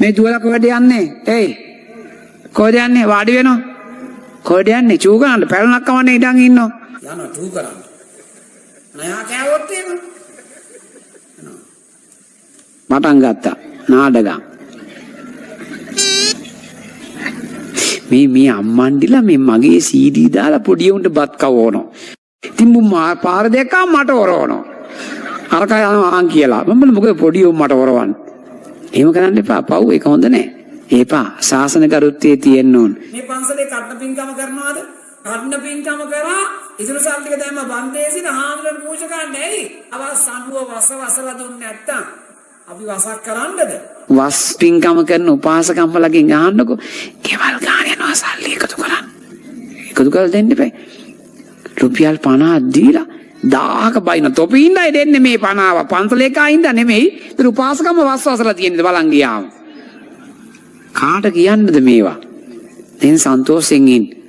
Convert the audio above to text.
මේ දුවලා කොහෙද යන්නේ? එයි. කොහෙද යන්නේ? වාඩි වෙනවා. කොහෙද යන්නේ? චූ කරන්න පැලනක් කවන්නේ ඉඳන් ඉන්නවා. යනවා චූ කරන්න. නයා කෑවොත් එහෙම. මටන් ගත්තා. නාඩගම්. මේ අම්මන්ඩිලා මේ මගේ CD දාලා පොඩි උන්ට බත් කවවනවා. ඉතින් පාර දෙකම මට වරවනවා. අරක යනවා කියලා. මම මොකද පොඩි උන් මට වරවන්නේ. එහෙම කරන්න එපා. පව් ඒක හොඳ නෑ. ඒපා ශාසන කරුත්තේ තියෙන්න ඕන. මේ පන්සලේ කටන පින්කම කරනවාද? කටන පින්කම කරා ඉතුරු සල් ටික දැම්ම බන්දේසින හාමුදුරන් පූජා කරන්නේ ඇයි? අවස් සම්මුව වසලා දුන්නේ නැත්තම් අපි වසක් කරන්නද? වස් පින්කම කරන උපාසකම්මලගෙන් අහන්නකො. කෙවල් ගාන යනවා සල්ලි එකතු කරන්න. එකතු කරලා දෙන්න එපා. රුපියල් 50ක් දීලා 1000ක බයින තොපි ඉඳයි දෙන්නේ මේ 50ව. පන්සලේ කා ඉඳ නෙමෙයි. ඉතින් උපාසකම්ම වසලා තියෙන්නේ බලන් ගියාම. කාට කියන්නද මේවා? දැන් සන්තෝෂෙන් ඉන්න.